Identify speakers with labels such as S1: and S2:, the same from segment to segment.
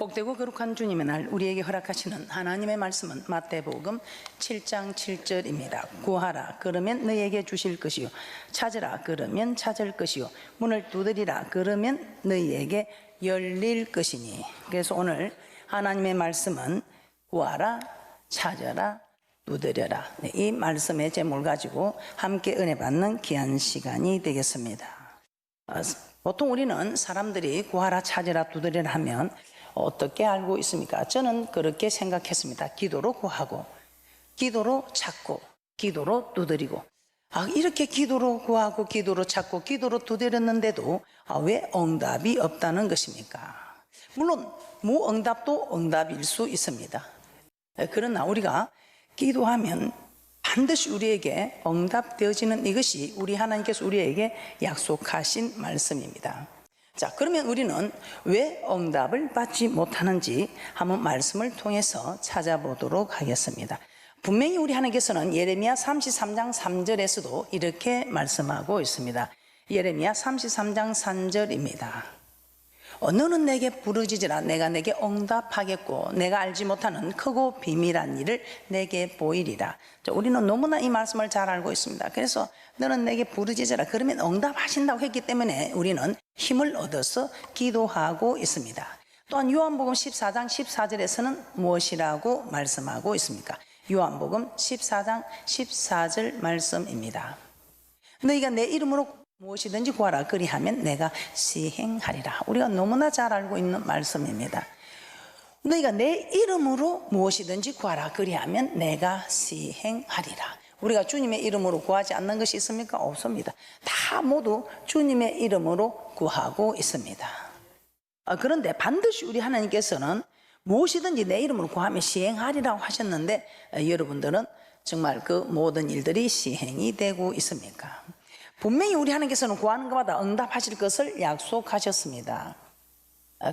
S1: 복되고 거룩한 주님의 날 우리에게 허락하시는 하나님의 말씀은 마태복음 7장 7절입니다. 구하라 그러면 너희에게 주실 것이요 찾으라 그러면 찾을 것이요 문을 두드리라 그러면 너희에게 열릴 것이니. 그래서 오늘 하나님의 말씀은 구하라 찾아라 두드려라, 이 말씀의 제목을 가지고 함께 은혜 받는 귀한 시간이 되겠습니다. 보통 우리는 사람들이 구하라 찾으라 두드려라 하면 어떻게 알고 있습니까? 저는 그렇게 생각했습니다. 기도로 구하고 기도로 찾고 기도로 두드리고, 이렇게 기도로 구하고 기도로 찾고 기도로 두드렸는데도 왜 응답이 없다는 것입니까? 물론 무응답도 응답일 수 있습니다. 그러나 우리가 기도하면 반드시 우리에게 응답되어지는 이것이 우리 하나님께서 우리에게 약속하신 말씀입니다. 자, 그러면 우리는 왜 응답을 받지 못하는지 한번 말씀을 통해서 찾아보도록 하겠습니다. 분명히 우리 하나님께서는 예레미야 33장 3절에서도 이렇게 말씀하고 있습니다. 예레미야 33장 3절입니다. 너는 내게 부르짖으라 내가 내게 응답하겠고 내가 알지 못하는 크고 비밀한 일을 내게 보이리라. 우리는 너무나 이 말씀을 잘 알고 있습니다. 그래서 너는 내게 부르짖으라 그러면 응답하신다고 했기 때문에 우리는 힘을 얻어서 기도하고 있습니다. 또한 요한복음 14장 14절에서는 무엇이라고 말씀하고 있습니까? 요한복음 14장 14절 말씀입니다. 너희가 내 이름으로 무엇이든지 구하라 그리하면 내가 시행하리라. 우리가 너무나 잘 알고 있는 말씀입니다. 너희가 내 이름으로 무엇이든지 구하라 그리하면 내가 시행하리라. 우리가 주님의 이름으로 구하지 않는 것이 있습니까? 없습니다. 다 모두 주님의 이름으로 구하고 있습니다. 그런데 반드시 우리 하나님께서는 무엇이든지 내 이름으로 구하면 시행하리라고 하셨는데 여러분들은 정말 그 모든 일들이 시행이 되고 있습니까? 분명히 우리 하나님께서는 구하는 것마다 응답하실 것을 약속하셨습니다.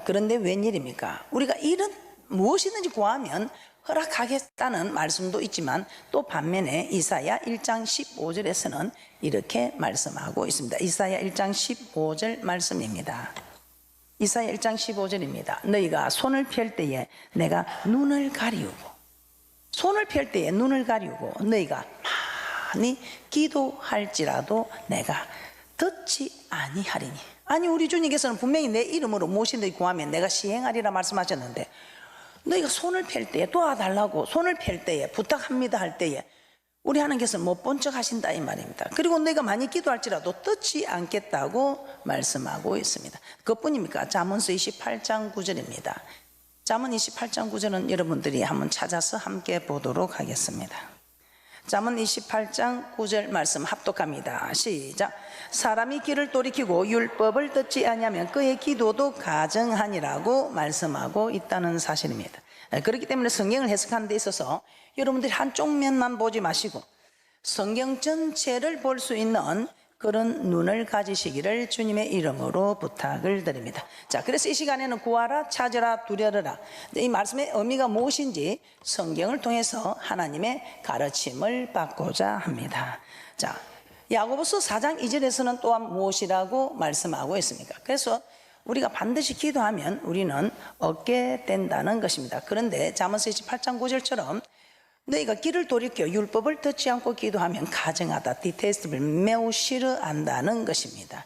S1: 그런데 웬일입니까? 우리가 이런 무엇이든지 구하면 허락하겠다는 말씀도 있지만 또 반면에 이사야 1장 15절에서는 이렇게 말씀하고 있습니다. 이사야 1장 15절 말씀입니다. 이사야 1장 15절입니다. 너희가 손을 펼 때에 내가 눈을 가리우고, 손을 펼 때에 눈을 가리우고 너희가 많이 기도할지라도 내가 듣지 아니하리니. 아니, 우리 주님께서는 분명히 내 이름으로 무엇이든지 구하면 내가 시행하리라 말씀하셨는데 너희가 손을 펼 때에 도와달라고 손을 펼 때에 부탁합니다 할 때에 우리 하나님께서는 못 본 척 하신다 이 말입니다. 그리고 너희가 많이 기도할지라도 듣지 않겠다고 말씀하고 있습니다. 그것뿐입니까? 잠언서 28장 9절입니다. 잠언 28장 9절은 여러분들이 한번 찾아서 함께 보도록 하겠습니다. 잠언 28장 9절 말씀 합독합니다. 시작. 사람이 귀를 돌이키고 율법을 듣지 아니하면 그의 기도도 가증하니라고 말씀하고 있다는 사실입니다. 그렇기 때문에 성경을 해석하는 데 있어서 여러분들이 한쪽 면만 보지 마시고 성경 전체를 볼 수 있는 그런 눈을 가지시기를 주님의 이름으로 부탁을 드립니다. 자, 그래서 이 시간에는 구하라 찾으라 두려라, 이 말씀의 의미가 무엇인지 성경을 통해서 하나님의 가르침을 받고자 합니다. 자, 야고보서 4장 2절에서는 또한 무엇이라고 말씀하고 있습니까? 그래서 우리가 반드시 기도하면 우리는 얻게 된다는 것입니다. 그런데 잠언서 28장 9절처럼 너희가 귀를 돌이켜 율법을 듣지 않고 기도하면 가증하다, 디테스트를 매우 싫어한다는 것입니다.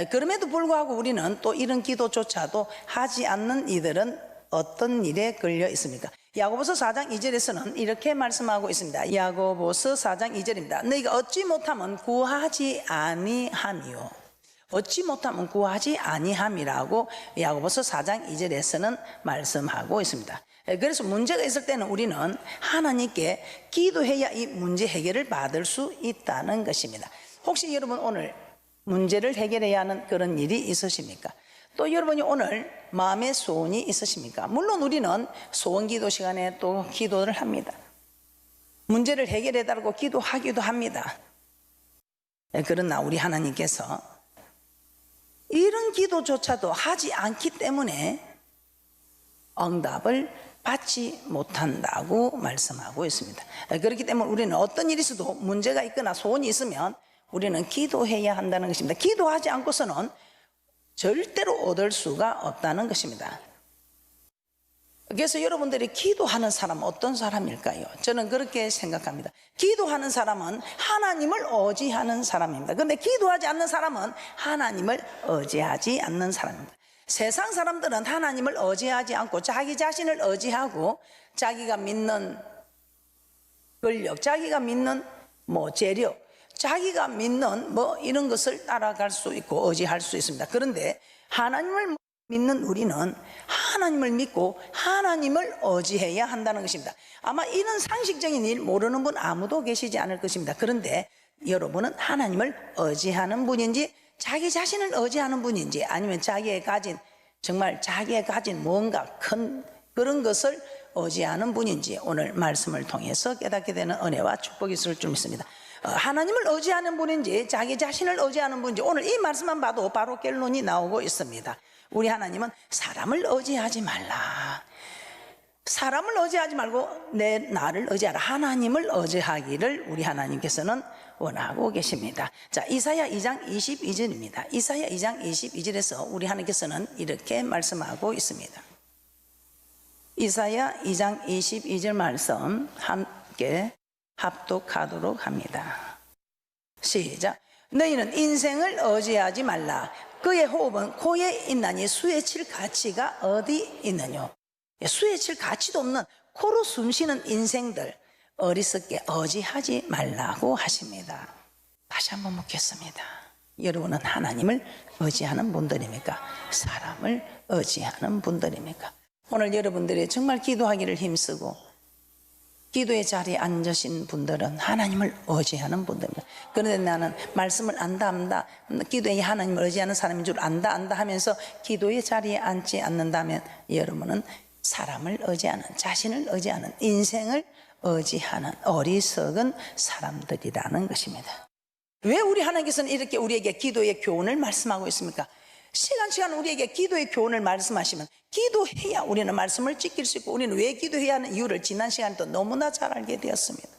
S1: 그럼에도 불구하고 우리는 또 이런 기도조차도 하지 않는 이들은 어떤 일에 걸려 있습니까? 야고보서 4장 2절에서는 이렇게 말씀하고 있습니다. 야고보서 4장 2절입니다. 너희가 얻지 못하면 구하지 아니함이요, 얻지 못하면 구하지 아니함이라고 야고보서 4장 2절에서는 말씀하고 있습니다. 그래서 문제가 있을 때는 우리는 하나님께 기도해야 이 문제 해결을 받을 수 있다는 것입니다. 혹시 여러분 오늘 문제를 해결해야 하는 그런 일이 있으십니까? 또 여러분이 오늘 마음의 소원이 있으십니까? 물론 우리는 소원 기도 시간에 또 기도를 합니다. 문제를 해결해 달라고 기도하기도 합니다. 그러나 우리 하나님께서 이런 기도조차도 하지 않기 때문에 응답을 받지 못한다고 말씀하고 있습니다. 그렇기 때문에 우리는 어떤 일이 있어도 문제가 있거나 소원이 있으면 우리는 기도해야 한다는 것입니다. 기도하지 않고서는 절대로 얻을 수가 없다는 것입니다. 그래서 여러분들이 기도하는 사람은 어떤 사람일까요? 저는 그렇게 생각합니다. 기도하는 사람은 하나님을 의지하는 사람입니다. 그런데 기도하지 않는 사람은 하나님을 의지하지 않는 사람입니다. 세상 사람들은 하나님을 의지하지 않고 자기 자신을 의지하고 자기가 믿는 권력, 자기가 믿는 재력, 자기가 믿는 이런 것을 따라갈 수 있고 의지할 수 있습니다. 그런데 하나님을 믿는 우리는 하나님을 믿고 하나님을 의지해야 한다는 것입니다. 아마 이런 상식적인 일 모르는 분 아무도 계시지 않을 것입니다. 그런데 여러분은 하나님을 의지하는 분인지 자기 자신을 의지하는 분인지 아니면 정말 자기가 가진 뭔가 큰 그런 것을 의지하는 분인지 오늘 말씀을 통해서 깨닫게 되는 은혜와 축복이 있을 줄 믿습니다. 하나님을 의지하는 분인지 자기 자신을 의지하는 분인지 오늘 이 말씀만 봐도 바로 결론이 나오고 있습니다. 우리 하나님은 사람을 의지하지 말라. 사람을 의지하지 말고 나를 의지하라. 하나님을 의지하기를 우리 하나님께서는 원하고 계십니다. 자, 이사야 2장 22절입니다. 이사야 2장 22절에서 우리 하나님께서는 이렇게 말씀하고 있습니다. 이사야 2장 22절 말씀 함께 합독하도록 합니다. 시작. 너희는 인생을 의지하지 말라. 그의 호흡은 코에 있나니 수에 칠 가치가 어디 있느뇨. 수에 칠 가치도 없는 코로 숨쉬는 인생들 어리석게 의지하지 말라고 하십니다. 다시 한번 묻겠습니다. 여러분은 하나님을 의지하는 분들입니까? 사람을 의지하는 분들입니까? 오늘 여러분들이 정말 기도하기를 힘쓰고 기도의 자리에 앉으신 분들은 하나님을 의지하는 분들입니다. 그런데 나는 말씀을 안다 기도에 하나님을 의지하는 사람인 줄 안다 하면서 기도의 자리에 앉지 않는다면 여러분은 사람을 의지하는, 자신을 의지하는, 인생을 의지하는 어리석은 사람들이라는 것입니다. 왜 우리 하나님께서는 이렇게 우리에게 기도의 교훈을 말씀하고 있습니까? 시간 우리에게 기도의 교훈을 말씀하시면 기도해야 우리는 말씀을 지킬 수 있고 우리는 왜 기도해야 하는 이유를 지난 시간에 또 너무나 잘 알게 되었습니다.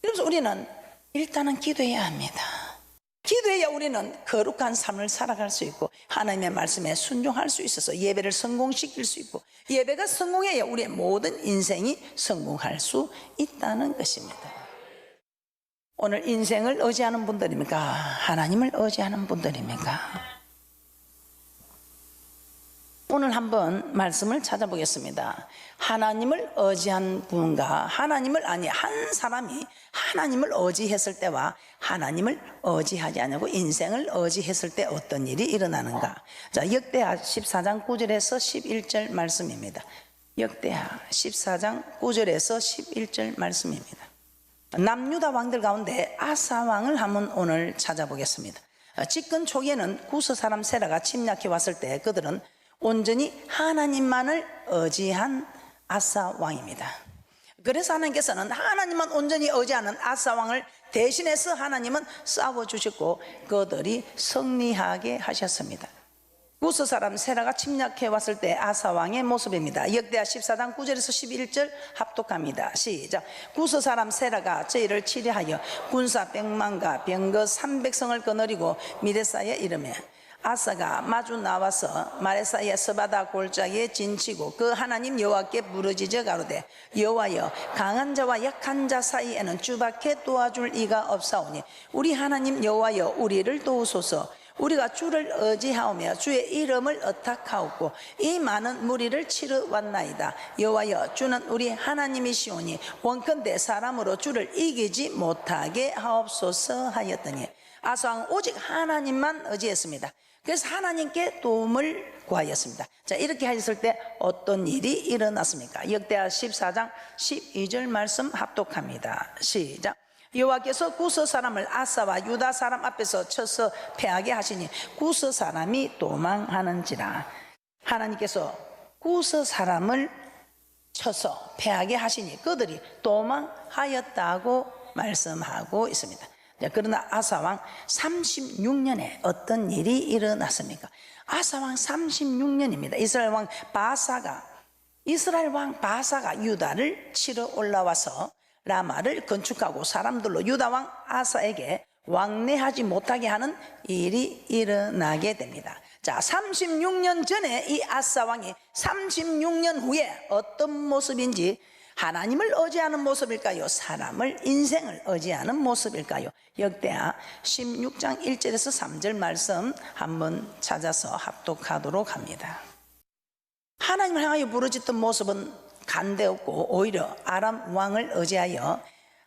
S1: 그래서 우리는 일단은 기도해야 합니다. 기도해야 우리는 거룩한 삶을 살아갈 수 있고 하나님의 말씀에 순종할 수 있어서 예배를 성공시킬 수 있고 예배가 성공해야 우리의 모든 인생이 성공할 수 있다는 것입니다. 오늘 인생을 의지하는 분들입니까? 하나님을 의지하는 분들입니까? 오늘 한번 말씀을 찾아보겠습니다. 하나님을 의지한 분과 한 사람이 하나님을 의지했을 때와 하나님을 의지하지 않고 인생을 의지했을 때 어떤 일이 일어나는가. 자, 역대하 14장 9절에서 11절 말씀입니다. 역대하 14장 9절에서 11절 말씀입니다. 남유다 왕들 가운데 아사 왕을 한번 오늘 찾아보겠습니다. 집권 초기에는 구스 사람 세라가 침략해 왔을 때 그들은 온전히 하나님만을 의지한 아사 왕입니다. 그래서 하나님께서는 하나님만 온전히 의지하는 아사 왕을 대신해서 하나님은 싸워주셨고 그들이 승리하게 하셨습니다. 구스 사람 세라가 침략해 왔을 때 아사 왕의 모습입니다. 역대하 14장 9절에서 11절 합독합니다. 시작. 구스 사람 세라가 저희를 치려하여 군사 100만과 병거 300성을 거느리고 미레사에 이르매 아사가 마주 나와서 마레사의 스바다 골짜기에 진치고 그 하나님 여호와께 부르짖어 가로되 여호와여 강한 자와 약한 자 사이에는 주밖에 도와줄 이가 없사오니 우리 하나님 여호와여 우리를 도우소서. 우리가 주를 의지하오며 주의 이름을 의탁하옵고 이 많은 무리를 치러 왔나이다. 여호와여 주는 우리 하나님이시오니 원컨대 사람으로 주를 이기지 못하게 하옵소서 하였더니 아사왕은 오직 하나님만 의지했습니다. 그래서 하나님께 도움을 구하였습니다. 자, 이렇게 하셨을 때 어떤 일이 일어났습니까? 역대하 14장 12절 말씀 합독합니다. 시작. 여호와께서 구스 사람을 아사와 유다 사람 앞에서 쳐서 패하게 하시니 구스 사람이 도망하는지라. 하나님께서 구스 사람을 쳐서 패하게 하시니 그들이 도망하였다고 말씀하고 있습니다. 그러나 아사왕 36년에 어떤 일이 일어났습니까? 아사왕 36년입니다. 이스라엘 왕 바사가 유다를 치러 올라와서 라마를 건축하고 사람들로 유다 왕 아사에게 왕래하지 못하게 하는 일이 일어나게 됩니다. 자, 자, 36년 전에 이 아사 왕이 36년 후에 어떤 모습인지, 하나님을 의지하는 모습일까요? 사람을, 인생을 의지하는 모습일까요? 역대하 16장 1절에서 3절 말씀 한번 찾아서 합독하도록 합니다. 하나님을 향하여 부르짖던 모습은 간대없고 오히려 아람 왕을 의지하여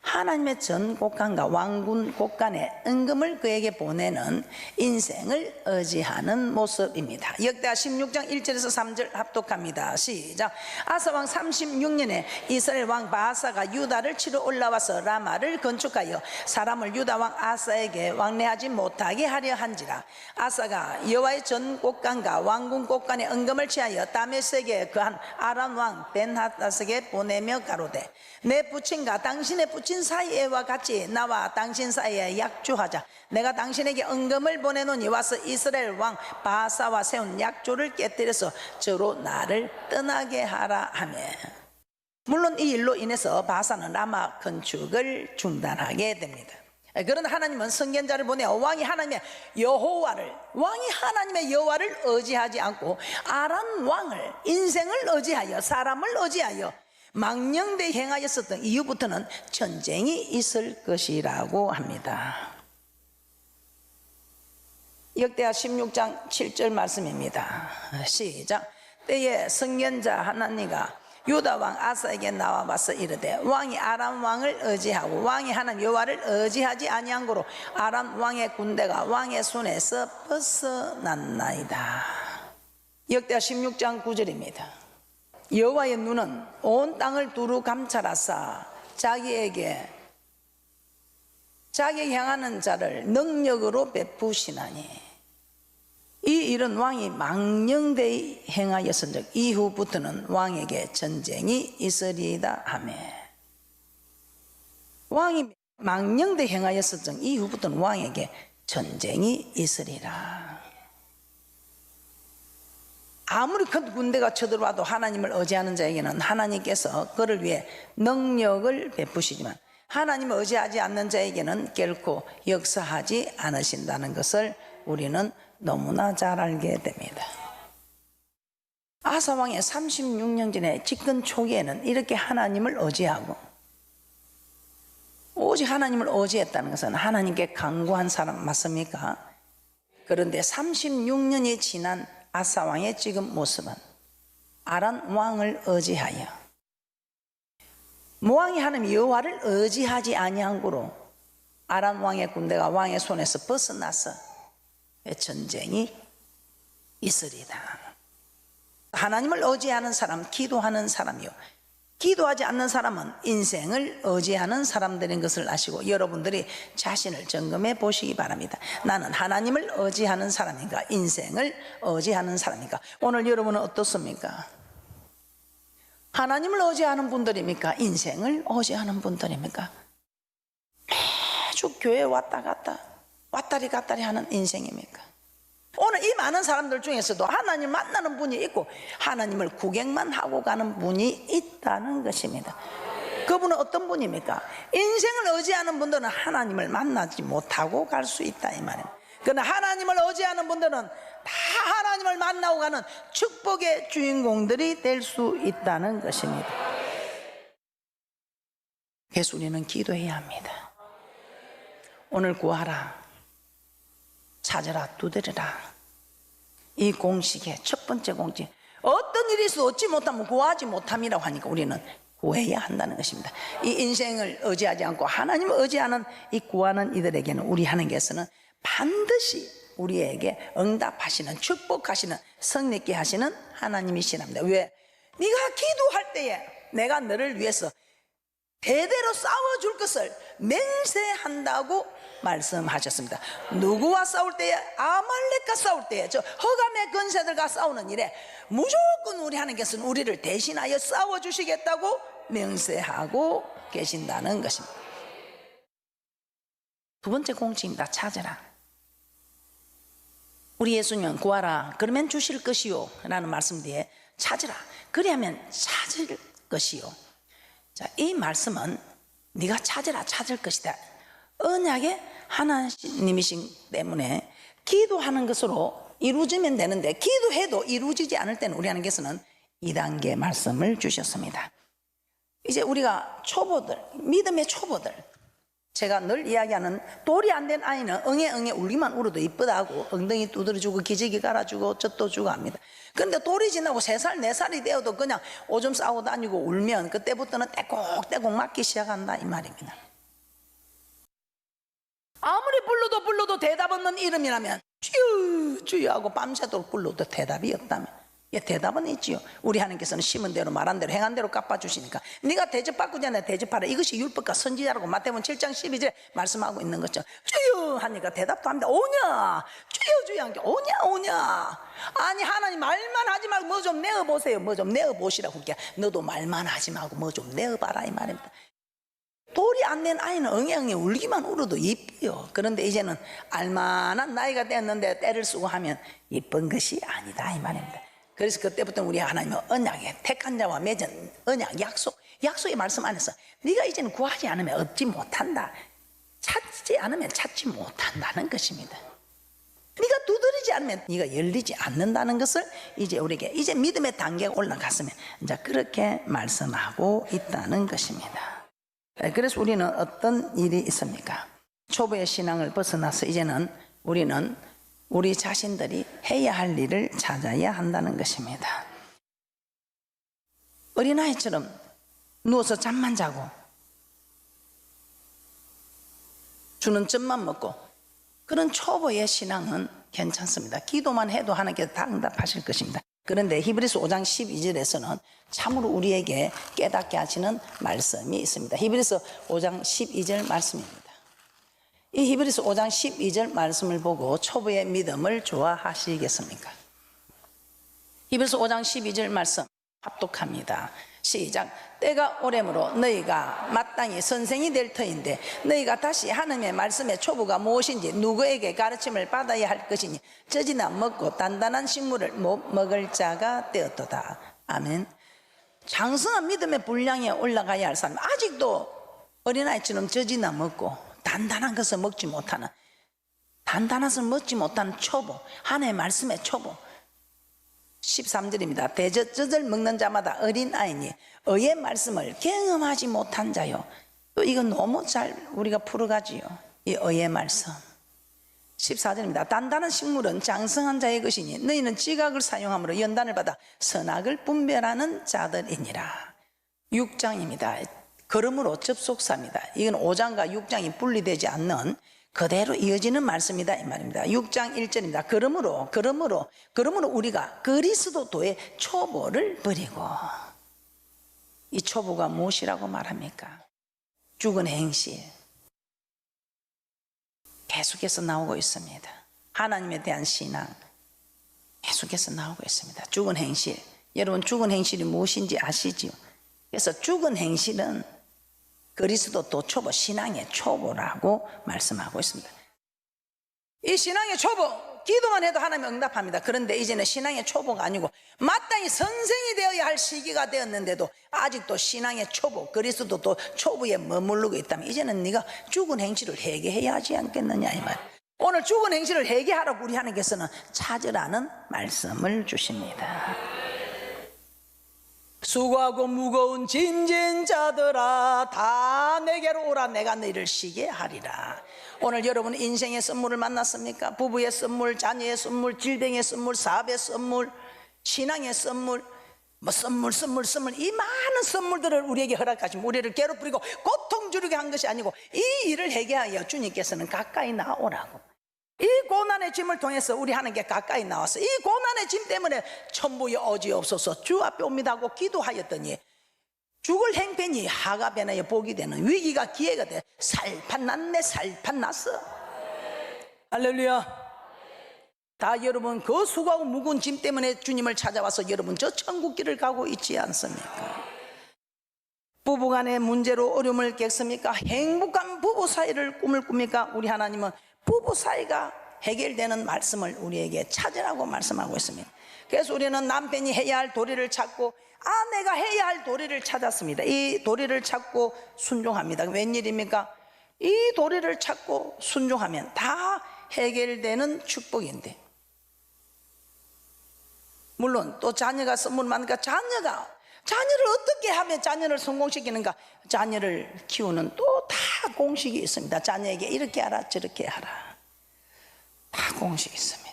S1: 하나님의 전 곳간과 왕군 곳간의 은금을 그에게 보내는 인생을 의지하는 모습입니다. 역대하 16장 1절에서 3절 합독합니다. 시작. 아사왕 36년에 이스라엘 왕 바하사가 유다를 치러 올라와서 라마를 건축하여 사람을 유다 왕 아사에게 왕래하지 못하게 하려 한지라. 아사가 여호와의 전 곳간과 왕군 곳간의 은금을 취하여 다메섹에 그한 아람 왕 벤하닷에게 보내며 가로되, 내 부친과 당신의 부친 사이에와 같이 나와 당신 사이에 약조하자. 내가 당신에게 은금을 보내노니 와서 이스라엘 왕 바하사와 세운 약조를 깨뜨려서 저로 나를 떠나게 하라 하며. 물론 이 일로 인해서 바하사는 라마 건축을 중단하게 됩니다. 그러나 하나님은 선견자를 보내어 왕이 하나님의 여호와를 의지하지 않고 아람 왕을, 인생을 의지하여, 사람을 의지하여 망령되이 행하였었던 이후부터는 전쟁이 있을 것이라고 합니다. 역대하 16장 7절 말씀입니다. 시작. 때에 선견자 하나니가 유다 왕 아사에게 나와봐서 이르되, 왕이 아람 왕을 의지하고 왕이 하나님 여호와를 의지하지 아니한 고로 아람 왕의 군대가 왕의 손에서 벗어났나이다. 역대하 16장 9절입니다. 여호와의 눈은 온 땅을 두루 감찰하사 자기에게 향하는 자를 능력으로 베푸시나니. 이 일은 왕이 망령되이 행하였은즉 이후부터는 왕에게 전쟁이 있으리이다 하며. 왕이 망령되이 행하였은즉 이후부터는 왕에게 전쟁이 있으리라. 아무리 큰 군대가 쳐들어와도 하나님을 의지하는 자에게는 하나님께서 그를 위해 능력을 베푸시지만 하나님을 의지하지 않는 자에게는 결코 역사하지 않으신다는 것을 우리는 너무나 잘 알게 됩니다. 아사 왕의 36년 전에 집권 초기에는 이렇게 하나님을 의지하고, 오직 하나님을 의지했다는 것은 하나님께 간구한 사람 맞습니까? 그런데 36년이 지난 아사 왕의 지금 모습은 아람 왕을 의지하여, 모왕이 하나님 여호와를 의지하지 아니한 고로 아람 왕의 군대가 왕의 손에서 벗어나서 전쟁이 있으리다. 하나님을 의지하는 사람, 기도하는 사람이요, 기도하지 않는 사람은 인생을 의지하는 사람들인 것을 아시고 여러분들이 자신을 점검해 보시기 바랍니다. 나는 하나님을 의지하는 사람인가, 인생을 의지하는 사람인가? 오늘 여러분은 어떻습니까? 하나님을 의지하는 분들입니까? 인생을 의지하는 분들입니까? 매주 교회 왔다 갔다, 왔다리 갔다리 하는 인생입니까? 오늘 이 많은 사람들 중에서도 하나님 만나는 분이 있고 하나님을 구경만 하고 가는 분이 있다는 것입니다. 그분은 어떤 분입니까? 인생을 의지하는 분들은 하나님을 만나지 못하고 갈 수 있다 이 말입니다. 그러나 하나님을 의지하는 분들은 다 하나님을 만나고 가는 축복의 주인공들이 될 수 있다는 것입니다. 그래서 우리는 기도해야 합니다. 오늘 구하라, 찾으라, 두드려라. 이 공식의 첫 번째 공식, 어떤 일이 있어도 얻지 못하면 구하지 못함이라고 하니까 우리는 구해야 한다는 것입니다. 이 인생을 의지하지 않고 하나님을 의지하는 이 구하는 이들에게는 우리 하나님께서는 반드시 우리에게 응답하시는, 축복하시는, 성립케 하시는 하나님이시랍니다. 왜? 네가 기도할 때에 내가 너를 위해서 대대로 싸워줄 것을 맹세한다고 말씀하셨습니다. 누구와 싸울 때에? 아말렉과 싸울 때에, 저 허감의 권세들과 싸우는 일에 무조건 우리 하나님께서는 우리를 대신하여 싸워주시겠다고 맹세하고 계신다는 것입니다. 두 번째 공식입니다. 찾으라. 우리 예수님은 구하라 그러면 주실 것이요 라는 말씀 뒤에 찾으라 그리하면 찾을 것이요. 자, 이 말씀은 네가 찾으라 찾을 것이다, 언약의 하나님이신 때문에 기도하는 것으로 이루어지면 되는데 기도해도 이루어지지 않을 때는 우리 하나님께서는 2단계 말씀을 주셨습니다. 이제 우리가 초보들, 믿음의 초보들, 제가 늘 이야기하는 돌이 안 된 아이는 응애 울기만 울어도 이쁘다고 엉덩이 두드려주고 기저귀 갈아주고 젖도 주고 합니다. 그런데 돌이 지나고 3살 4살이 되어도 그냥 오줌 싸고 다니고 울면 그때부터는 떼곡떼곡 맞기 시작한다 이 말입니다. 아무리 불러도 대답 없는 이름이라면 주여 주여 하고 밤새도록 불러도 대답이 없다면 대답은 있지요. 우리 하나님께서는 심은 대로 말한 대로 행한 대로 갚아주시니까 네가 대접받고자 내 대접하라, 이것이 율법과 선지자라고 마태복음 7장 12절에 말씀하고 있는 거죠. 주여 하니까 대답도 합니다. 오냐 주여 하니까 오냐. 아니 하나님 말만 하지 말고 뭐 좀 내어보세요. 뭐 좀 내어보시라고. 그러니까 너도 말만 하지 말고 뭐 좀 내어봐라 이 말입니다. 돌이 안 된 아이는 응애 울기만 울어도 이뻐요. 그런데 이제는 알만한 나이가 됐는데 때를 쓰고 하면 이쁜 것이 아니다 이 말입니다. 그래서 그때부터 우리 하나님은 언약에 택한 자와 맺은 언약 약속의 말씀 안에서 네가 이제는 구하지 않으면 얻지 못한다, 찾지 않으면 찾지 못한다는 것입니다. 네가 두드리지 않으면 네가 열리지 않는다는 것을 이제 우리에게 이제 믿음의 단계가 올라갔으면 이제 그렇게 말씀하고 있다는 것입니다. 그래서 우리는 어떤 일이 있습니까? 초보의 신앙을 벗어나서 이제는 우리는 우리 자신들이 해야 할 일을 찾아야 한다는 것입니다. 어린아이처럼 누워서 잠만 자고 주는 젖만 먹고 그런 초보의 신앙은 괜찮습니다. 기도만 해도 하나님께서 다 응답하실 것입니다. 그런데 히브리서 5장 12절에서는 참으로 우리에게 깨닫게 하시는 말씀이 있습니다. 히브리서 5장 12절 말씀입니다. 이 히브리서 5장 12절 말씀을 보고 초보의 믿음을 좋아하시겠습니까? 히브리서 5장 12절 말씀 합독합니다. 시작. 때가 오래므로 너희가 마땅히 선생이 될 터인데 너희가 다시 하나님의 말씀의 초보가 무엇인지 누구에게 가르침을 받아야 할 것이니 젖이나 먹고 단단한 식물을 못 먹을 자가 되었도다. 아멘. 장성한 믿음의 분량에 올라가야 할 사람, 아직도 어린아이처럼 젖이나 먹고 단단한 것을 먹지 못하는, 단단한 것을 먹지 못하는 초보, 하나님의 말씀의 초보. 13절입니다. 대젖을 먹는 자마다 어린아이니 의의 말씀을 경험하지 못한 자요. 또 이건 너무 잘 우리가 풀어가지요. 이 의의 말씀. 14절입니다. 단단한 식물은 장성한 자의 것이니 너희는 지각을 사용함으로 연단을 받아 선악을 분별하는 자들이니라. 6장입니다. 그러므로 접속사입니다. 이건 5장과 6장이 분리되지 않는 그대로 이어지는 말씀이다 이 말입니다. 6장 1절입니다. 그러므로 우리가 그리스도도의 초보를 버리고, 이 초보가 무엇이라고 말합니까? 죽은 행실 계속해서 나오고 있습니다. 하나님에 대한 신앙 계속해서 나오고 있습니다. 죽은 행실, 여러분 죽은 행실이 무엇인지 아시지요? 그래서 죽은 행실은 그리스도도 초보, 신앙의 초보라고 말씀하고 있습니다. 이 신앙의 초보, 기도만 해도 하나님 응답합니다. 그런데 이제는 신앙의 초보가 아니고 마땅히 선생이 되어야 할 시기가 되었는데도 아직도 신앙의 초보, 그리스도도 초보에 머무르고 있다면 이제는 네가 죽은 행실을 회개해야 하지 않겠느냐 이 말. 오늘 죽은 행실을 회개하라고 우리 하나님께서는 찾으라는 말씀을 주십니다. 수고하고 무거운 짐진 자들아 다 내게로 오라, 내가 너희를 쉬게 하리라. 오늘 여러분 인생의 선물을 만났습니까? 부부의 선물, 자녀의 선물, 질병의 선물, 사업의 선물, 신앙의 선물, 선물 이 많은 선물들을 우리에게 허락하시면 우리를 괴롭히고 고통 주려게 한 것이 아니고 이 일을 해결하여 주님께서는 가까이 나오라고, 이 고난의 짐을 통해서 우리 하나님께 가까이 나와서 이 고난의 짐 때문에 천부의 어지없어서 주 앞에 옵니다 하고 기도하였더니 죽을 행편이 하가 변하여 복이 되는, 위기가 기회가 돼 살판 났어. 할렐루야. 다 여러분 그 수고하고 무거운 짐 때문에 주님을 찾아와서 여러분 저 천국길을 가고 있지 않습니까? 부부간의 문제로 어려움을 겪습니까? 행복한 부부 사이를 꿈을 꿉니까? 우리 하나님은 부부 사이가 해결되는 말씀을 우리에게 찾으라고 말씀하고 있습니다. 그래서 우리는 남편이 해야 할 도리를 찾고 아내가 해야 할 도리를 찾았습니다. 이 도리를 찾고 순종합니다. 웬일입니까? 이 도리를 찾고 순종하면 다 해결되는 축복인데 물론 또 자녀가 선물 많으니까 자녀를 어떻게 하면 자녀를 성공시키는가, 자녀를 키우는 또 다 공식이 있습니다. 자녀에게 이렇게 하라 저렇게 하라, 다 공식이 있습니다.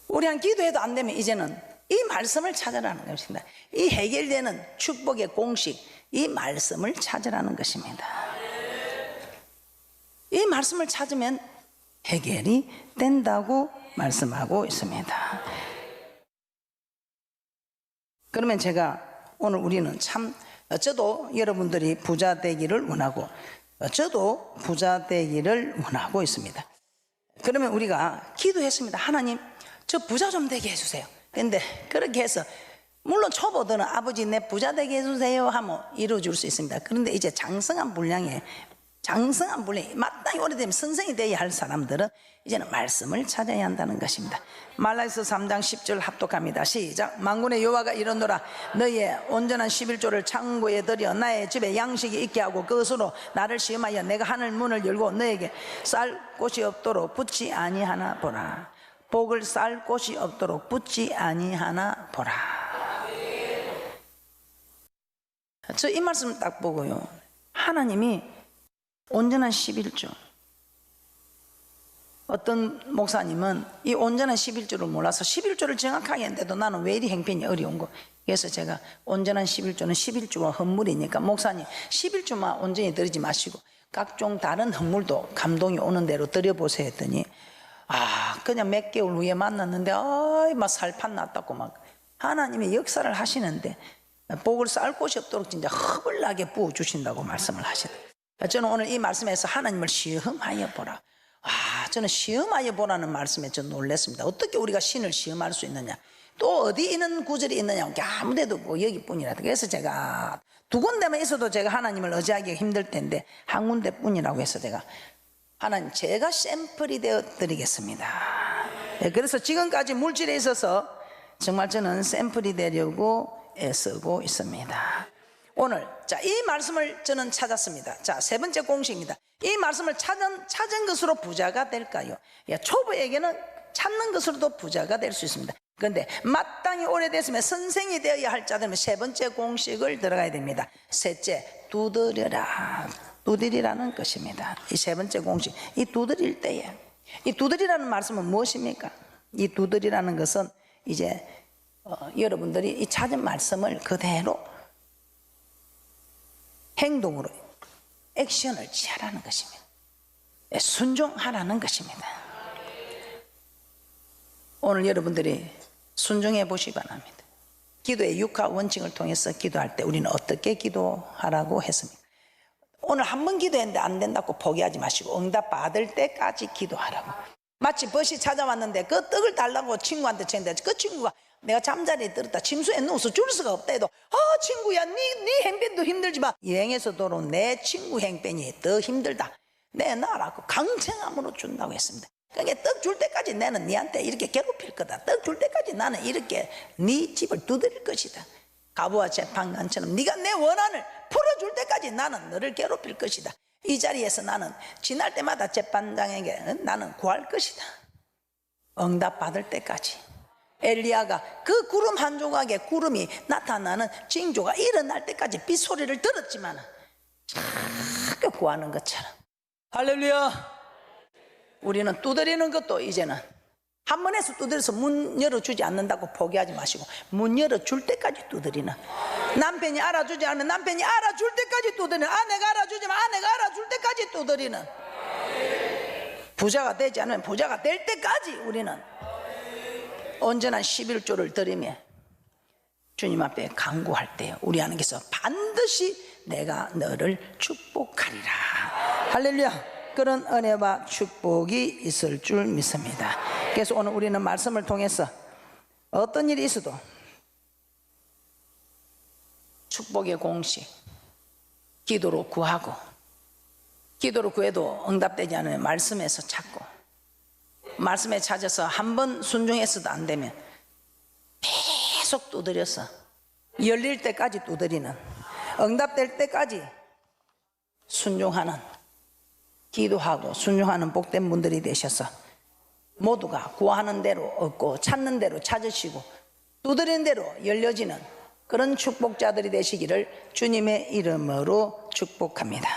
S1: 우리 한 기도해도 안 되면 이제는 이 말씀을 찾으라는 것입니다. 이 해결되는 축복의 공식, 이 말씀을 찾으라는 것입니다. 이 말씀을 찾으면 해결이 된다고 말씀하고 있습니다. 그러면 제가 오늘 우리는 참, 저도 여러분들이 부자 되기를 원하고, 저도 부자 되기를 원하고 있습니다. 그러면 우리가 기도했습니다. 하나님, 저 부자 좀 되게 해주세요. 근데 그렇게 해서 물론 초보들은 아버지 내 부자 되게 해주세요 하면 이루어줄 수 있습니다. 그런데 이제 장성한 분량이 마땅히 오래되면 선생이 되어야 할 사람들은 이제는 말씀을 찾아야 한다는 것입니다. 말라기서 3장 10절 합독합니다. 시작. 만군의 여호와가 이르노라, 너희의 온전한 11조를 창고에 들여 나의 집에 양식이 있게 하고 그것으로 나를 시험하여 내가 하늘 문을 열고 너에게 쌀 곳이 없도록 붙지 아니하나 보라. 복을 쌀 곳이 없도록 붙지 아니하나 보라. 저 이 말씀 딱 보고요, 하나님이 온전한 11조, 어떤 목사님은 이 온전한 11조를 몰라서 11조를 정확하게 했는데도 나는 왜 이리 행편이 어려운 거. 그래서 제가 온전한 11조는 11조와 헌물이니까 목사님 11조만 온전히 드리지 마시고 각종 다른 헌물도 감동이 오는 대로 드려보세요 했더니, 그냥 몇 개월 후에 만났는데 막 살판 났다고 막 하나님이 역사를 하시는데 복을 쌀 곳이 없도록 진짜 허블나게 부어주신다고 말씀을 하시더라고요. 저는 오늘 이 말씀에서 하나님을 시험하여 보라, 저는 시험하여 보라는 말씀에 저 놀랐습니다. 어떻게 우리가 신을 시험할 수 있느냐, 또 어디 있는 구절이 있느냐, 아무데도 없고 여기뿐이라도. 그래서 제가 두 군데만 있어도 제가 하나님을 의지하기 힘들 텐데 한 군데뿐이라고 해서 제가 하나님, 제가 샘플이 되어 드리겠습니다. 그래서 지금까지 물질에 있어서 정말 저는 샘플이 되려고 애쓰고 있습니다. 오늘 이 말씀을 저는 찾았습니다. 세 번째 공식입니다. 이 말씀을 찾은 것으로 부자가 될까요? 초보에게는 찾는 것으로도 부자가 될 수 있습니다. 그런데 마땅히 오래됐으면 선생이 되어야 할 자들은 세 번째 공식을 들어가야 됩니다. 셋째, 두드리라는 것입니다. 이 세 번째 공식, 이 두드릴 때에, 이 두드리라는 말씀은 무엇입니까? 이 두드리라는 것은 이제 여러분들이 이 찾은 말씀을 그대로 행동으로 액션을 취하라는 것입니다. 순종하라는 것입니다. 오늘 여러분들이 순종해 보시기 바랍니다. 기도의 6화 원칙을 통해서 기도할 때 우리는 어떻게 기도하라고 했습니까? 오늘 한 번 기도했는데 안 된다고 포기하지 마시고 응답 받을 때까지 기도하라고. 마치 벗이 찾아왔는데 그 떡을 달라고 친구한테 쳤는데 그 친구가 내가 잠자리에 들었다 침수에 누워서 줄 수가 없다 해도, 친구야, 네 행편도 힘들지만 여행에서 돌아온 내 친구 행편이 더 힘들다, 내놔라고 강청함으로 준다고 했습니다. 그러니까 떡 줄 때까지 나는 네한테 이렇게 괴롭힐 거다. 떡 줄 때까지 나는 이렇게 네 집을 두드릴 것이다. 가부와 재판관처럼 네가 내 원한을 풀어줄 때까지 나는 너를 괴롭힐 것이다. 이 자리에서 나는 지날 때마다 재판장에게 나는 구할 것이다. 응답 받을 때까지. 엘리야가 그 구름 한 조각에 구름이 나타나는 징조가 일어날 때까지 빗소리를 들었지만 자꾸 구하는 것처럼. 할렐루야. 우리는 두드리는 것도 이제는 한 번 해서 두드려서 문 열어주지 않는다고 포기하지 마시고 문 열어줄 때까지 두드리는, 남편이 알아주지 않으면 남편이 알아줄 때까지 두드리는, 아내가 알아주지만 아내가 알아줄 때까지 두드리는, 부자가 되지 않으면 부자가 될 때까지 우리는 온전한 11조를 드리며 주님 앞에 간구할 때 우리 하나님께서 반드시 내가 너를 축복하리라. 할렐루야. 그런 은혜와 축복이 있을 줄 믿습니다. 그래서 오늘 우리는 말씀을 통해서 어떤 일이 있어도 축복의 공식, 기도로 구하고, 기도로 구해도 응답되지 않으면 말씀에서 찾고, 말씀에 찾아서 한 번 순종했어도 안 되면 계속 두드려서 열릴 때까지 두드리는, 응답될 때까지 순종하는, 기도하고 순종하는 복된 분들이 되셔서 모두가 구하는 대로 얻고 찾는 대로 찾으시고 두드리는 대로 열려지는 그런 축복자들이 되시기를 주님의 이름으로 축복합니다.